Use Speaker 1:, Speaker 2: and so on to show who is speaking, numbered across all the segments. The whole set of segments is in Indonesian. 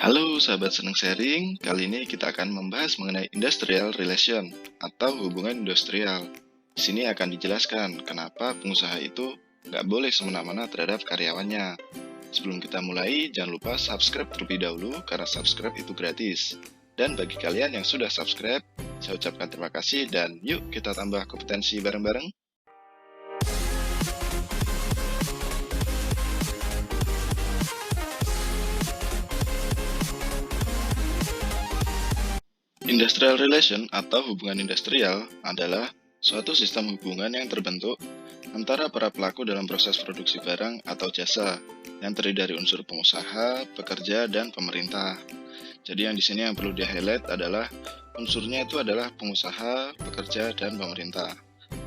Speaker 1: Halo sahabat seneng sharing, kali ini kita akan membahas mengenai industrial relation atau hubungan industrial. Di sini akan dijelaskan kenapa pengusaha itu nggak boleh semena-mena terhadap karyawannya. Sebelum kita mulai, jangan lupa subscribe terlebih dahulu karena subscribe itu gratis. Dan bagi kalian yang sudah subscribe, saya ucapkan terima kasih dan yuk kita tambah kompetensi bareng-bareng. Industrial relation atau hubungan industrial adalah suatu sistem hubungan yang terbentuk antara para pelaku dalam proses produksi barang atau jasa yang terdiri dari unsur pengusaha, pekerja, dan pemerintah. Jadi yang di sini yang perlu di-highlight adalah unsurnya itu adalah pengusaha, pekerja, dan pemerintah.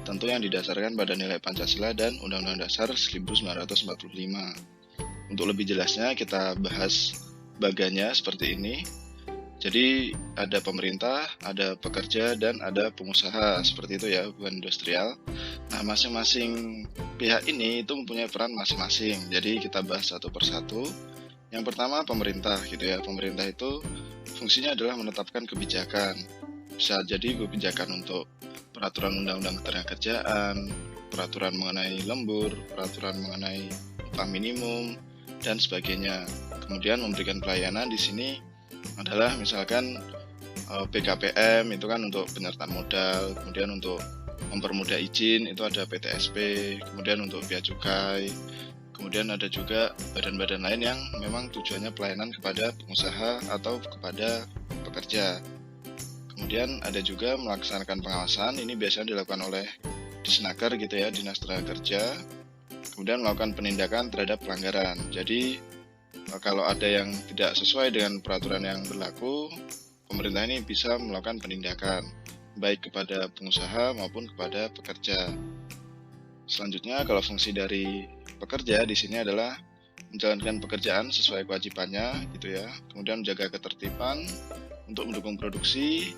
Speaker 1: Tentu yang didasarkan pada nilai Pancasila dan Undang-Undang Dasar 1945. Untuk lebih jelasnya kita bahas baganya seperti ini. Jadi ada pemerintah, ada pekerja, dan ada pengusaha, seperti itu ya, hubungan industrial. Nah, masing-masing pihak ini itu mempunyai peran masing-masing. Jadi kita bahas satu persatu. Yang pertama pemerintah gitu ya. Pemerintah itu fungsinya adalah menetapkan kebijakan. Bisa jadi kebijakan untuk peraturan undang-undang ketenagakerjaan, peraturan mengenai lembur, peraturan mengenai upah minimum, dan sebagainya. Kemudian memberikan pelayanan di sini adalah misalkan PKPM itu kan untuk penyertaan modal, kemudian untuk mempermudah izin itu ada PTSP, kemudian untuk bea cukai, kemudian ada juga badan-badan lain yang memang tujuannya pelayanan kepada pengusaha atau kepada pekerja. Kemudian ada juga melaksanakan pengawasan, ini biasanya dilakukan oleh Disnaker gitu ya, Dinas Tenaga Kerja, kemudian melakukan penindakan terhadap pelanggaran. Jadi kalau ada yang tidak sesuai dengan peraturan yang berlaku, pemerintah ini bisa melakukan penindakan, baik kepada pengusaha maupun kepada pekerja. Selanjutnya, kalau fungsi dari pekerja di sini adalah menjalankan pekerjaan sesuai kewajibannya, gitu ya. Kemudian menjaga ketertiban untuk mendukung produksi,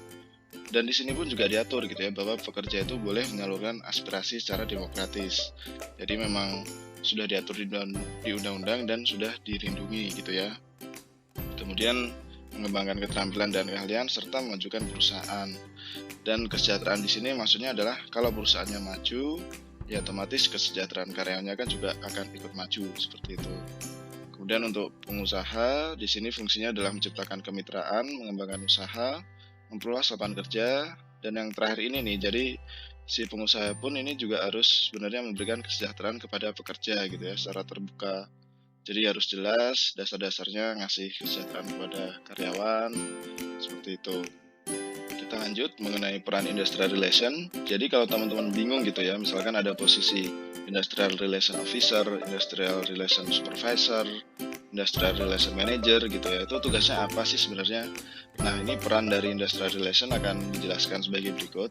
Speaker 1: dan di sini pun juga diatur gitu ya, bahwa pekerja itu boleh menyalurkan aspirasi secara demokratis. Jadi memang sudah diatur di undang-undang dan sudah dilindungi gitu ya. Kemudian mengembangkan keterampilan dan keahlian serta memajukan perusahaan. Dan kesejahteraan di sini maksudnya adalah kalau perusahaannya maju, ya otomatis kesejahteraan karyawannya kan juga akan ikut maju seperti itu. Kemudian untuk pengusaha di sini fungsinya adalah menciptakan kemitraan, mengembangkan usaha, memperluas lapangan kerja, dan yang terakhir ini nih, jadi si pengusaha pun ini juga harus sebenarnya memberikan kesejahteraan kepada pekerja gitu ya, secara terbuka. Jadi harus jelas dasar-dasarnya ngasih kesejahteraan kepada karyawan, seperti itu. Kita lanjut mengenai peran industrial relation. Jadi kalau teman-teman bingung gitu ya, misalkan ada posisi industrial relation officer, industrial relation supervisor, industrial relation manager gitu ya, itu tugasnya apa sih sebenarnya? Nah, ini peran dari industrial relation akan dijelaskan sebagai berikut.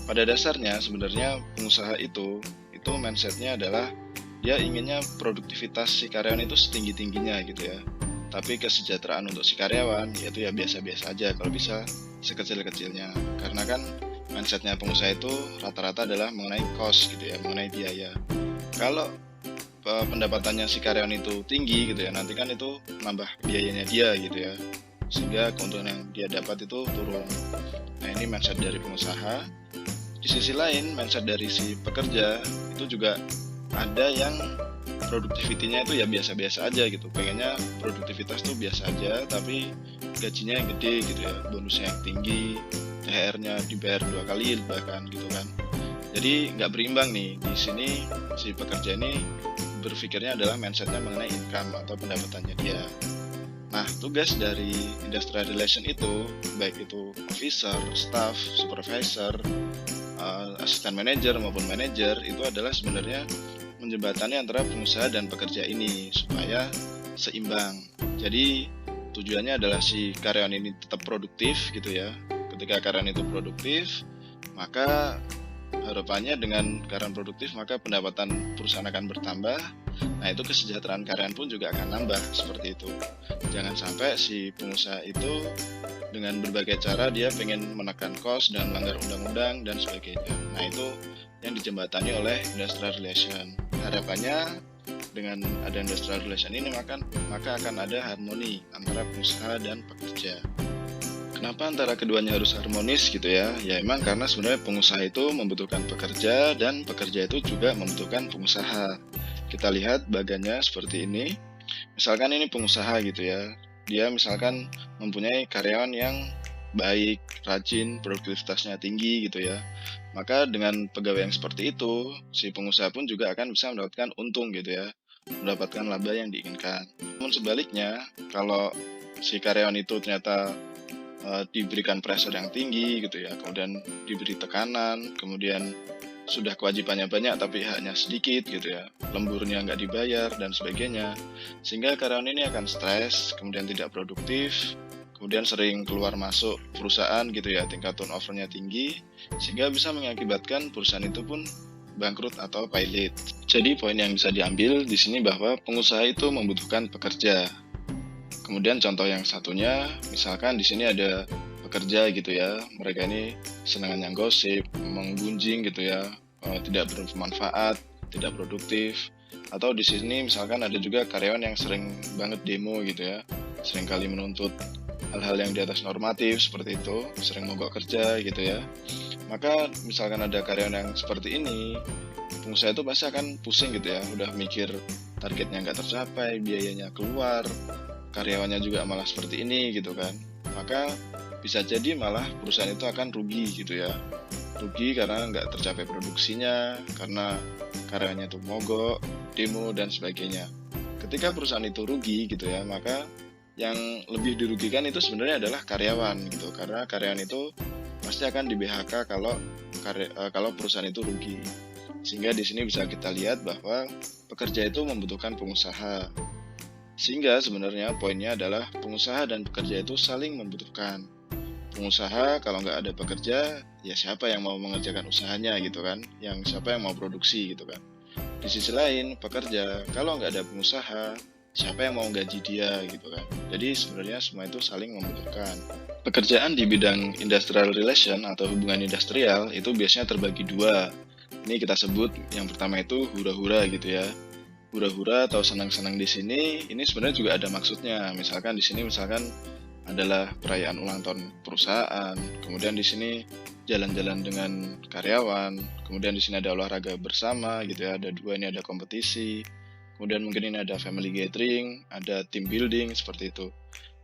Speaker 1: Pada dasarnya sebenarnya pengusaha itu mindsetnya adalah dia inginnya produktivitas si karyawan itu setinggi-tingginya gitu ya. Tapi kesejahteraan untuk si karyawan yaitu ya biasa-biasa aja, kalau bisa sekecil-kecilnya. Karena kan mindsetnya pengusaha itu rata-rata adalah mengenai cost gitu ya, mengenai biaya. Kalau pendapatannya si karyawan itu tinggi gitu ya, nanti kan itu nambah biayanya dia gitu ya, sehingga keuntungan yang dia dapat itu turun. Nah, ini mindset dari pengusaha. Di sisi lain, mindset dari si pekerja itu juga ada yang produktivitinya itu ya biasa-biasa aja gitu, pengennya produktivitas tuh biasa aja tapi gajinya yang gede gitu ya, bonusnya yang tinggi, THR-nya dibayar 2 kali bahkan gitu kan. Jadi nggak berimbang nih, di sini si pekerja ini berpikirnya adalah mindsetnya mengenai income atau pendapatannya dia. Nah, tugas dari industrial relation itu, baik itu officer, staff, supervisor, asisten manajer maupun manajer, itu adalah sebenarnya menjembatani antara pengusaha dan pekerja ini supaya seimbang. Jadi tujuannya adalah si karyawan ini tetap produktif gitu ya. Ketika karyawan itu produktif, maka harapannya dengan karyawan produktif maka pendapatan perusahaan akan bertambah. Nah, itu kesejahteraan karyawan pun juga akan nambah seperti itu. Jangan sampai si pengusaha itu dengan berbagai cara dia pengen menekan cost dan melanggar undang-undang dan sebagainya. Nah, itu yang dijembatani oleh industrial relation. Harapannya dengan ada industrial relation ini maka akan ada harmoni antara pengusaha dan pekerja. Kenapa antara keduanya harus harmonis gitu ya? Ya emang karena sebenarnya pengusaha itu membutuhkan pekerja dan pekerja itu juga membutuhkan pengusaha. Kita lihat bagannya seperti ini. Misalkan ini pengusaha gitu ya. Dia misalkan mempunyai karyawan yang baik, rajin, produktivitasnya tinggi gitu ya. Maka dengan pegawai yang seperti itu, si pengusaha pun juga akan bisa mendapatkan untung gitu ya, mendapatkan laba yang diinginkan. Namun sebaliknya, kalau si karyawan itu ternyata diberikan pressure yang tinggi gitu ya, kemudian diberi tekanan, kemudian sudah kewajibannya banyak tapi haknya sedikit gitu ya, lemburnya nggak dibayar dan sebagainya, sehingga karyawan ini akan stres, kemudian tidak produktif, kemudian sering keluar masuk perusahaan gitu ya, tingkat turnovernya tinggi, sehingga bisa mengakibatkan perusahaan itu pun bangkrut atau pilot. Jadi poin yang bisa diambil di sini bahwa pengusaha itu membutuhkan pekerja. Kemudian contoh yang satunya, misalkan di sini ada pekerja gitu ya, mereka ini senangannya gosip, menggunjing gitu ya, tidak bermanfaat, tidak produktif. Atau di sini misalkan ada juga karyawan yang sering banget demo gitu ya, sering kali menuntut hal-hal yang di atas normatif seperti itu, sering mogok kerja gitu ya. Maka misalkan ada karyawan yang seperti ini, pengusaha itu pasti akan pusing gitu ya, udah mikir targetnya nggak tercapai, biayanya keluar, karyawannya juga malah seperti ini gitu kan. Maka bisa jadi malah perusahaan itu akan rugi gitu ya, rugi karena nggak tercapai produksinya, karena karyawannya itu mogok, demo dan sebagainya. Ketika perusahaan itu rugi gitu ya, maka yang lebih dirugikan itu sebenarnya adalah karyawan gitu, karena karyawan itu pasti akan di PHK kalau perusahaan itu rugi. Sehingga di sini bisa kita lihat bahwa pekerja itu membutuhkan pengusaha. Sehingga sebenarnya poinnya adalah pengusaha dan pekerja itu saling membutuhkan. Pengusaha kalau nggak ada pekerja, ya siapa yang mau mengerjakan usahanya gitu kan? Siapa yang mau produksi gitu kan? Di sisi lain, pekerja kalau nggak ada pengusaha, siapa yang mau gaji dia gitu kan? Jadi sebenarnya semua itu saling membutuhkan. Pekerjaan di bidang industrial relation atau hubungan industrial itu biasanya terbagi dua. Ini kita sebut yang pertama itu hura-hura gitu ya. Hura-hura atau senang-senang di sini, ini sebenarnya juga ada maksudnya. Misalkan di sini adalah perayaan ulang tahun perusahaan. Kemudian di sini jalan-jalan dengan karyawan. Kemudian di sini ada olahraga bersama gitu ya. Ada dua, ini ada kompetisi. Kemudian mungkin ini ada family gathering, ada team building seperti itu.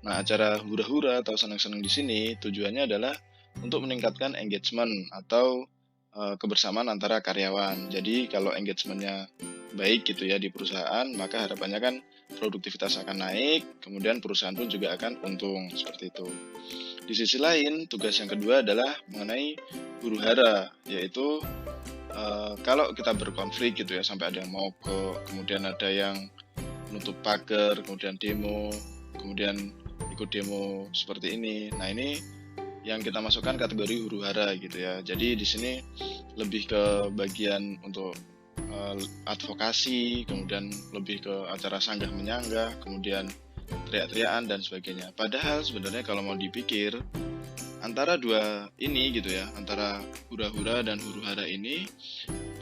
Speaker 1: Nah, acara hura-hura atau senang-senang di sini tujuannya adalah untuk meningkatkan engagement atau kebersamaan antara karyawan. Jadi kalau engagementnya baik gitu ya di perusahaan, maka harapannya kan produktivitas akan naik, kemudian perusahaan pun juga akan untung seperti itu. Di sisi lain, tugas yang kedua adalah mengenai huru-hara, yaitu kalau kita berkonflik gitu ya, sampai ada yang mogok, kemudian ada yang menutup pagar, kemudian demo, kemudian ikut demo seperti ini. Nah, ini yang kita masukkan kategori huru-hara gitu ya. Jadi di sini lebih ke bagian untuk advokasi, kemudian lebih ke acara sanggah menyanggah, kemudian teriak-teriakan dan sebagainya. Padahal sebenarnya kalau mau dipikir, antara dua ini gitu ya, antara hura-hura dan huru-hara ini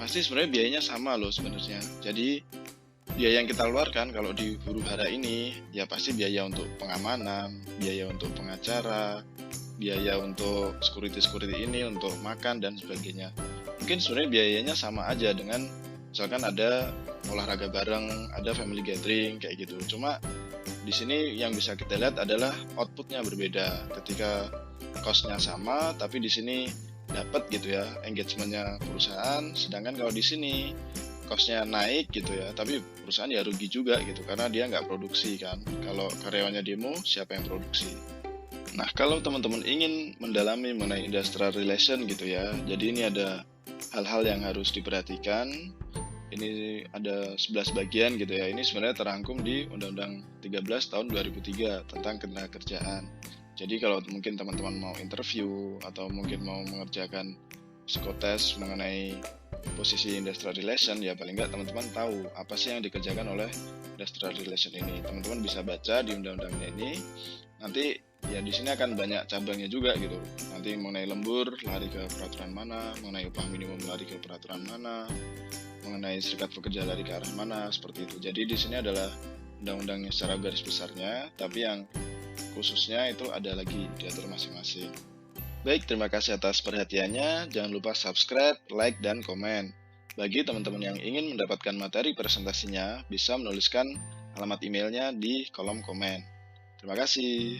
Speaker 1: pasti sebenarnya biayanya sama loh sebenarnya. Jadi biaya yang kita keluarkan kalau di huru-hara ini ya pasti biaya untuk pengamanan, biaya untuk pengacara, biaya untuk security ini, untuk makan dan sebagainya. Mungkin sebenarnya biayanya sama aja dengan misalkan ada olahraga bareng, ada family gathering kayak gitu. Cuma di sini yang bisa kita lihat adalah outputnya berbeda. Ketika cost-nya sama, tapi di sini dapat gitu ya engagementnya perusahaan. Sedangkan kalau di sini cost-nya naik gitu ya, tapi perusahaan ya rugi juga gitu karena dia nggak produksi kan. Kalau karyawannya demo, siapa yang produksi? Nah, kalau teman-teman ingin mendalami mengenai industrial relation gitu ya, jadi ini ada hal-hal yang harus diperhatikan. Ini ada 11 bagian gitu ya. Ini sebenarnya terangkum di Undang-Undang 13 tahun 2003 tentang ketenagakerjaan. Jadi kalau mungkin teman-teman mau interview atau mungkin mau mengerjakan psikotes mengenai posisi industrial relation, ya paling nggak teman-teman tahu apa sih yang dikerjakan oleh industrial relation ini. Teman-teman bisa baca di undang-undangnya ini. Nanti ya di sini akan banyak cabangnya juga gitu. Nanti mengenai lembur lari ke peraturan mana, mengenai upah minimum lari ke peraturan mana, mengenai serikat pekerja lari ke arah mana, seperti itu. Jadi di sini adalah undang-undangnya secara garis besarnya, tapi yang khususnya itu ada lagi diatur masing-masing. Baik, terima kasih atas perhatiannya. Jangan lupa subscribe, like, dan komen. Bagi teman-teman yang ingin mendapatkan materi presentasinya, bisa menuliskan alamat emailnya di kolom komen. Terima kasih.